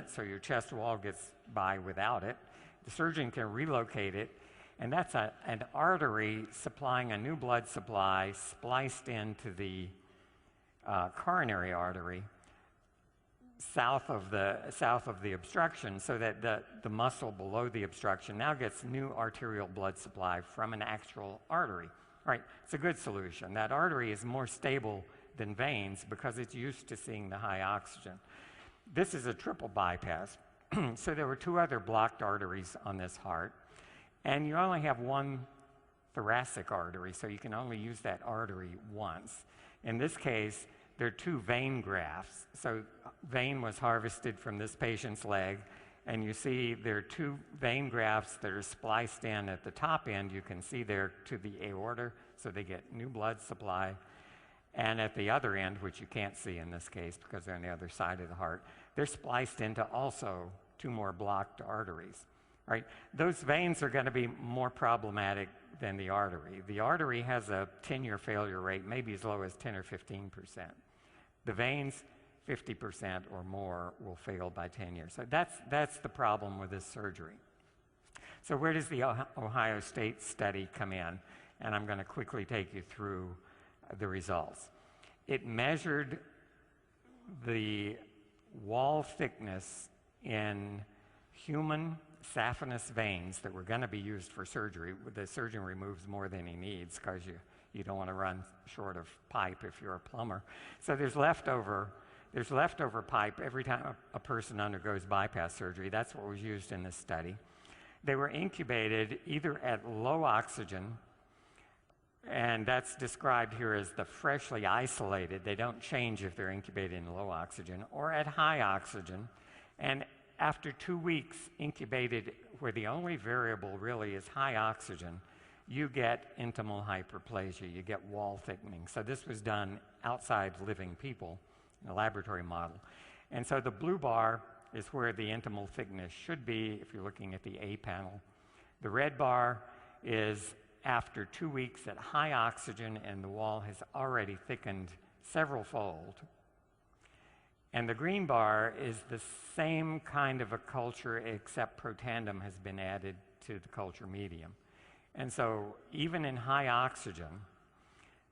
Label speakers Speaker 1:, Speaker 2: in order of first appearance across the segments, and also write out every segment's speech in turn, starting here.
Speaker 1: so your chest wall gets by without it. The surgeon can relocate it, and that's an artery supplying a new blood supply spliced into the coronary artery south of the obstruction, so that the muscle below the obstruction now gets new arterial blood supply from an actual artery. Right, it's a good solution. That artery is more stable than veins because it's used to seeing the high oxygen. This is a triple bypass. So there were 2 other blocked arteries on this heart, and you only have 1 thoracic artery, so you can only use that artery once. In this case, there are 2 vein grafts. So vein was harvested from this patient's leg, and you see there are 2 vein grafts that are spliced in at the top end. You can see there to the aorta, so they get new blood supply. And at the other end, which you can't see in this case because they're on the other side of the heart, they're spliced into also 2 more blocked arteries. Right? Those veins are going to be more problematic than the artery. The artery has a 10-year failure rate, maybe as low as 10 or 15%. The veins, 50% or more will fail by 10 years. So that's the problem with this surgery. So where does the Ohio State study come in? And I'm going to quickly take you through the results. It measured the wall thickness in human saphenous veins that were going to be used for surgery. The surgeon removes more than he needs because you don't want to run short of pipe if you're a plumber. So there's leftover pipe every time a person undergoes bypass surgery. That's what was used in this study. They were incubated either at low oxygen, and that's described here as the freshly isolated. They don't change if they're incubated in low oxygen, or at high oxygen. And after 2 weeks incubated, where the only variable really is high oxygen, you get intimal hyperplasia, you get wall thickening. So this was done outside living people in a laboratory model. And so the blue bar is where the intimal thickness should be if you're looking at the A panel. The red bar is after 2 weeks at high oxygen, and the wall has already thickened several-fold. And the green bar is the same kind of a culture, except Protandim has been added to the culture medium. And so even in high oxygen,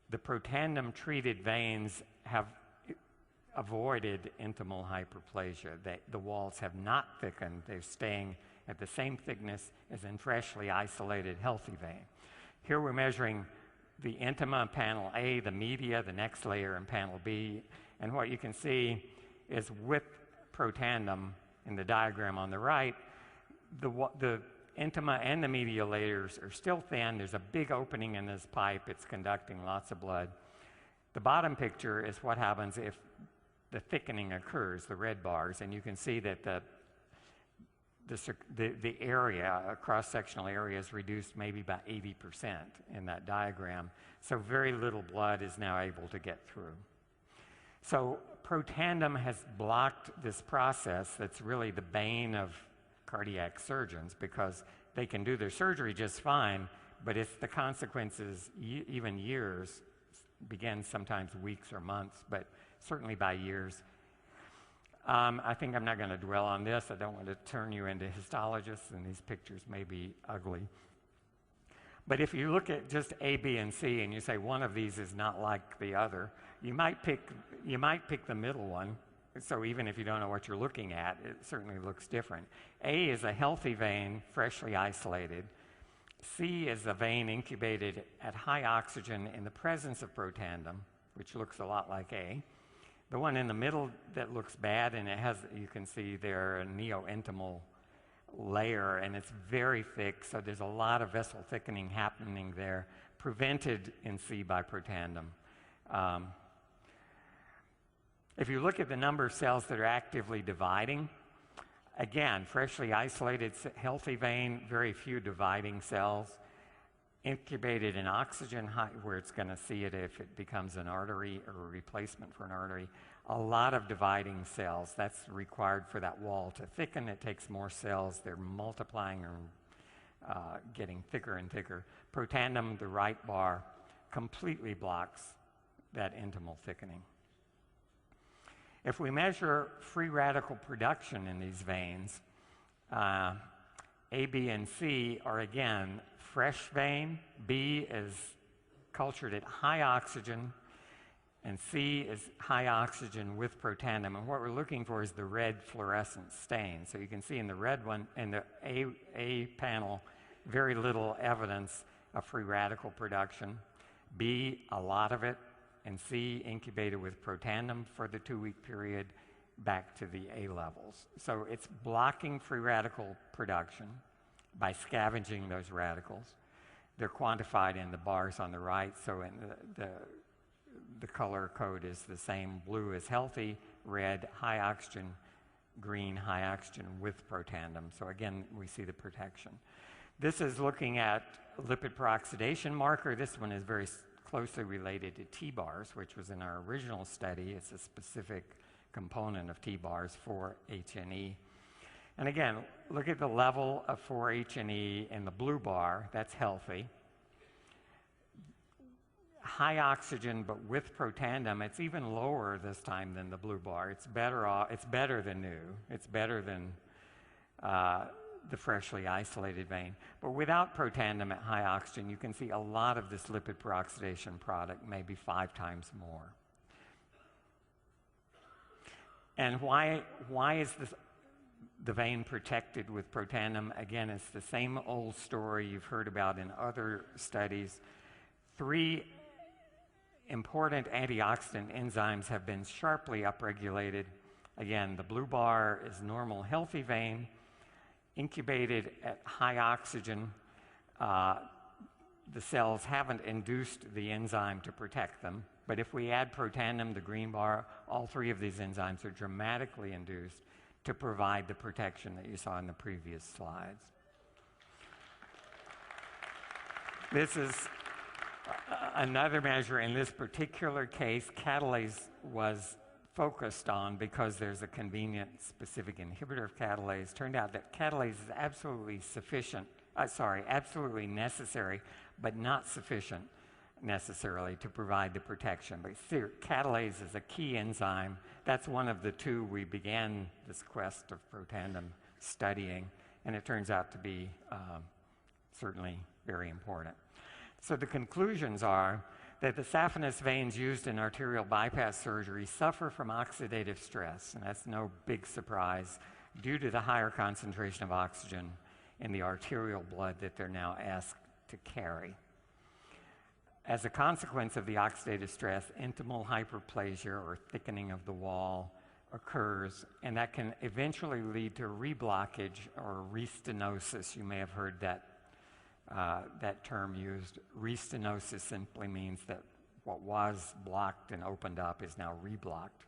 Speaker 1: the Protandim-treated veins have avoided intimal hyperplasia. The walls have not thickened. They're staying at the same thickness as in freshly isolated healthy vein. Here we're measuring the intima in panel A, the media, the next layer in panel B, and what you can see is with Protandim in the diagram on the right, the intima and the media layers are still thin. There's a big opening in this pipe. It's conducting lots of blood. The bottom picture is what happens if the thickening occurs, the red bars, and you can see that the area, a cross-sectional area, is reduced maybe by 80% in that diagram. So very little blood is now able to get through. So Protandim has blocked this process that's really the bane of cardiac surgeons, because they can do their surgery just fine, but if the consequences, even years, begin sometimes weeks or months, but certainly by years. I think I'm not going to dwell on this. I don't want to turn you into histologists, and these pictures may be ugly. But if you look at just A, B, and C, and you say one of these is not like the other, you might pick the middle one. So even if you don't know what you're looking at, it certainly looks different. A is a healthy vein, freshly isolated. C is a vein incubated at high oxygen in the presence of Protandim, which looks a lot like A. The one in the middle that looks bad, and it has, you can see there, a neo-intimal layer, and it's very thick, so there's a lot of vessel thickening happening there, prevented in C by Protandim. If you look at the number of cells that are actively dividing, again, freshly isolated healthy vein, very few dividing cells. Incubated in oxygen, where it's going to see it if it becomes an artery or a replacement for an artery. A lot of dividing cells. That's required for that wall to thicken. It takes more cells. They're multiplying and getting thicker and thicker. Protandim, the right bar, completely blocks that intimal thickening. If we measure free radical production in these veins, A, B, and C are again fresh vein. B is cultured at high oxygen, and C is high oxygen with Protandim. And what we're looking for is the red fluorescent stain. So you can see in the red one, in the A panel, very little evidence of free radical production. B, a lot of it. And C, incubated with Protandim for the 2-week period back to the A levels. So it's blocking free radical production by scavenging those radicals. They're quantified in the bars on the right, so in the color code is the same. Blue is healthy, red, high oxygen, green, high oxygen with Protandim. So again, we see the protection. This is looking at lipid peroxidation marker. This one is very closely related to T-bars, which was in our original study. It's a specific component of T-bars, 4-HNE. And again, look at the level of 4-HNE in the blue bar. That's healthy. High oxygen, but with Protandim, it's even lower this time than the blue bar. It's better off. It's better than new. It's better than the freshly isolated vein. But without Protandim at high oxygen, you can see a lot of this lipid peroxidation product, maybe 5 times more. And why is the vein protected with Protandim? Again, it's the same old story you've heard about in other studies. 3 important antioxidant enzymes have been sharply upregulated. Again, the blue bar is normal, healthy vein, incubated at high oxygen. The cells haven't induced the enzyme to protect them, but if we add Protandim, the green bar, all 3 of these enzymes are dramatically induced to provide the protection that you saw in the previous slides. This is another measure. In this particular case, catalase was focused on because there's a convenient specific inhibitor of catalase. Turned out that catalase is absolutely absolutely necessary, but not sufficient necessarily to provide the protection. But catalase is a key enzyme. That's one of the 2 we began this quest of Protandim studying, and it turns out to be certainly very important. So the conclusions are that the saphenous veins used in arterial bypass surgery suffer from oxidative stress, and that's no big surprise due to the higher concentration of oxygen in the arterial blood that they're now asked to carry. As a consequence of the oxidative stress, intimal hyperplasia or thickening of the wall occurs, and that can eventually lead to reblockage or restenosis. You may have heard that term used. Restenosis simply means that what was blocked and opened up is now reblocked.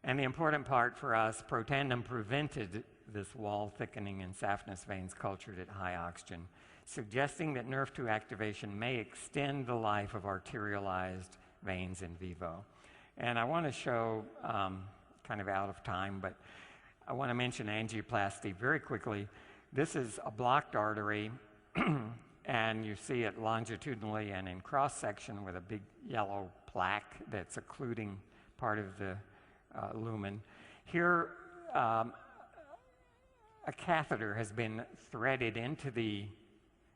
Speaker 1: And the important part for us, Protandim prevented this wall thickening in saphenous veins cultured at high oxygen, suggesting that NERV2 activation may extend the life of arterialized veins in vivo. And I want to show, kind of out of time, but I want to mention angioplasty very quickly. This is a blocked artery, and you see it longitudinally and in cross-section with a big yellow plaque that's occluding part of the lumen. Here, a catheter has been threaded into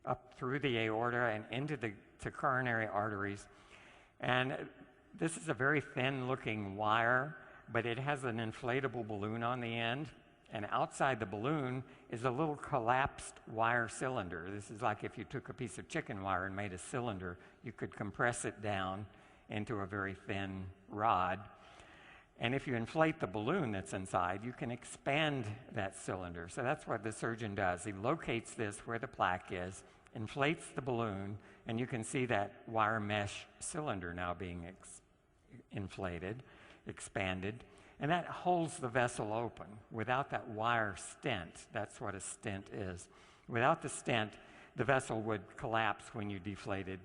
Speaker 1: up through the aorta and into the coronary arteries. And this is a very thin-looking wire, but it has an inflatable balloon on the end. And outside the balloon is a little collapsed wire cylinder. This is like if you took a piece of chicken wire and made a cylinder, you could compress it down into a very thin rod. And if you inflate the balloon that's inside, you can expand that cylinder. So that's what the surgeon does. He locates this where the plaque is, inflates the balloon, and you can see that wire mesh cylinder now being inflated, expanded, and that holds the vessel open. Without that wire stent, that's what a stent is. Without the stent, the vessel would collapse when you deflated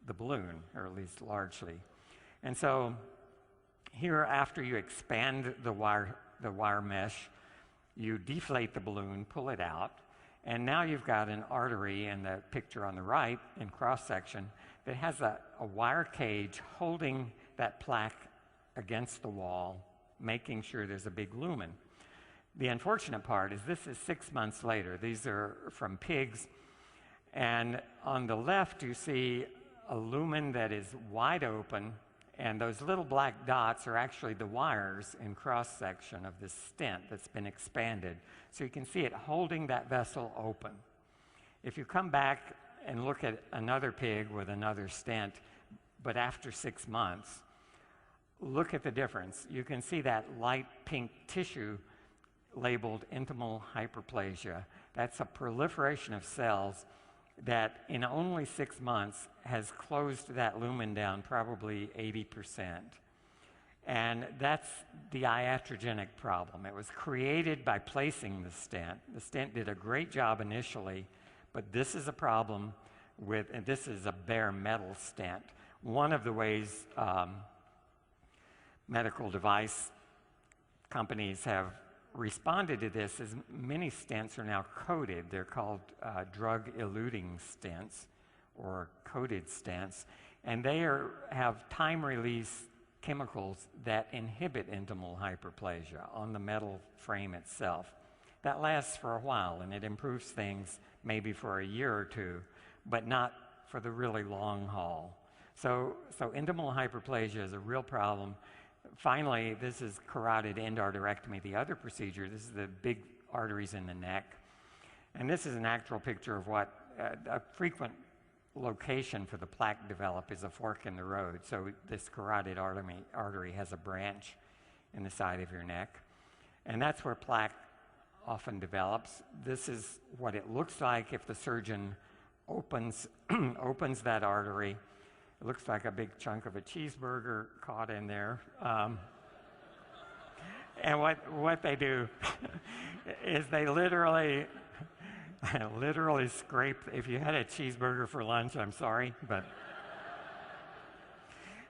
Speaker 1: the balloon, or at least largely. And so here, after you expand the wire mesh, you deflate the balloon, pull it out, and now you've got an artery in the picture on the right in cross-section that has a wire cage holding that plaque against the wall, making sure there's a big lumen. The unfortunate part is this is 6 months later. These are from pigs. And on the left, you see a lumen that is wide open, and those little black dots are actually the wires in cross-section of this stent that's been expanded. So you can see it holding that vessel open. If you come back and look at another pig with another stent, but after 6 months, look at the difference. You can see that light pink tissue labeled intimal hyperplasia. That's a proliferation of cells that in only 6 months has closed that lumen down probably 80%. And that's the iatrogenic problem. It was created by placing the stent. The stent did a great job initially, but this is a problem with, and this is a bare metal stent. One of the ways medical device companies have responded to this is many stents are now coated. They're called drug-eluting stents or coated stents, and they have time-release chemicals that inhibit intimal hyperplasia on the metal frame itself. That lasts for a while, and it improves things maybe for a year or two, but not for the really long haul. So intimal hyperplasia is a real problem. Finally, this is carotid endarterectomy, the other procedure. This is the big arteries in the neck. And this is an actual picture of what a frequent location for the plaque develop is a fork in the road. So this carotid artery has a branch in the side of your neck. And that's where plaque often develops. This is what it looks like if the surgeon opens that artery. It looks like a big chunk of a cheeseburger caught in there. And what they do is they literally scrape, if you had a cheeseburger for lunch, I'm sorry, but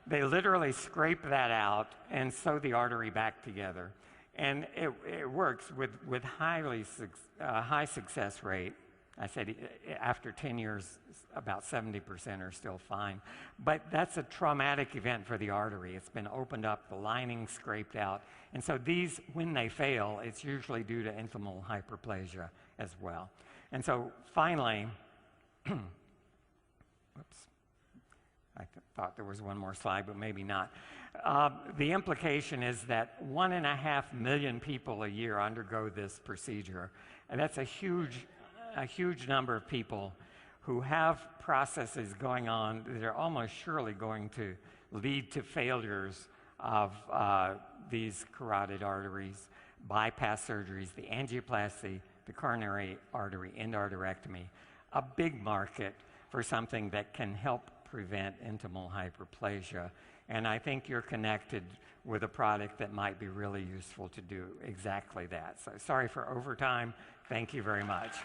Speaker 1: they literally scrape that out and sew the artery back together. And it works with high success rate. I said after 10 years, about 70% are still fine. But that's a traumatic event for the artery. It's been opened up, the lining scraped out. And so these, when they fail, it's usually due to intimal hyperplasia as well. And so finally, whoops, I thought there was one more slide, but maybe not. The implication is that 1.5 million people a year undergo this procedure. And that's a huge number of people who have processes going on that are almost surely going to lead to failures of these carotid arteries, bypass surgeries, the angioplasty, the coronary artery endarterectomy, a big market for something that can help prevent intimal hyperplasia. And I think you're connected with a product that might be really useful to do exactly that. So sorry for overtime. Thank you very much.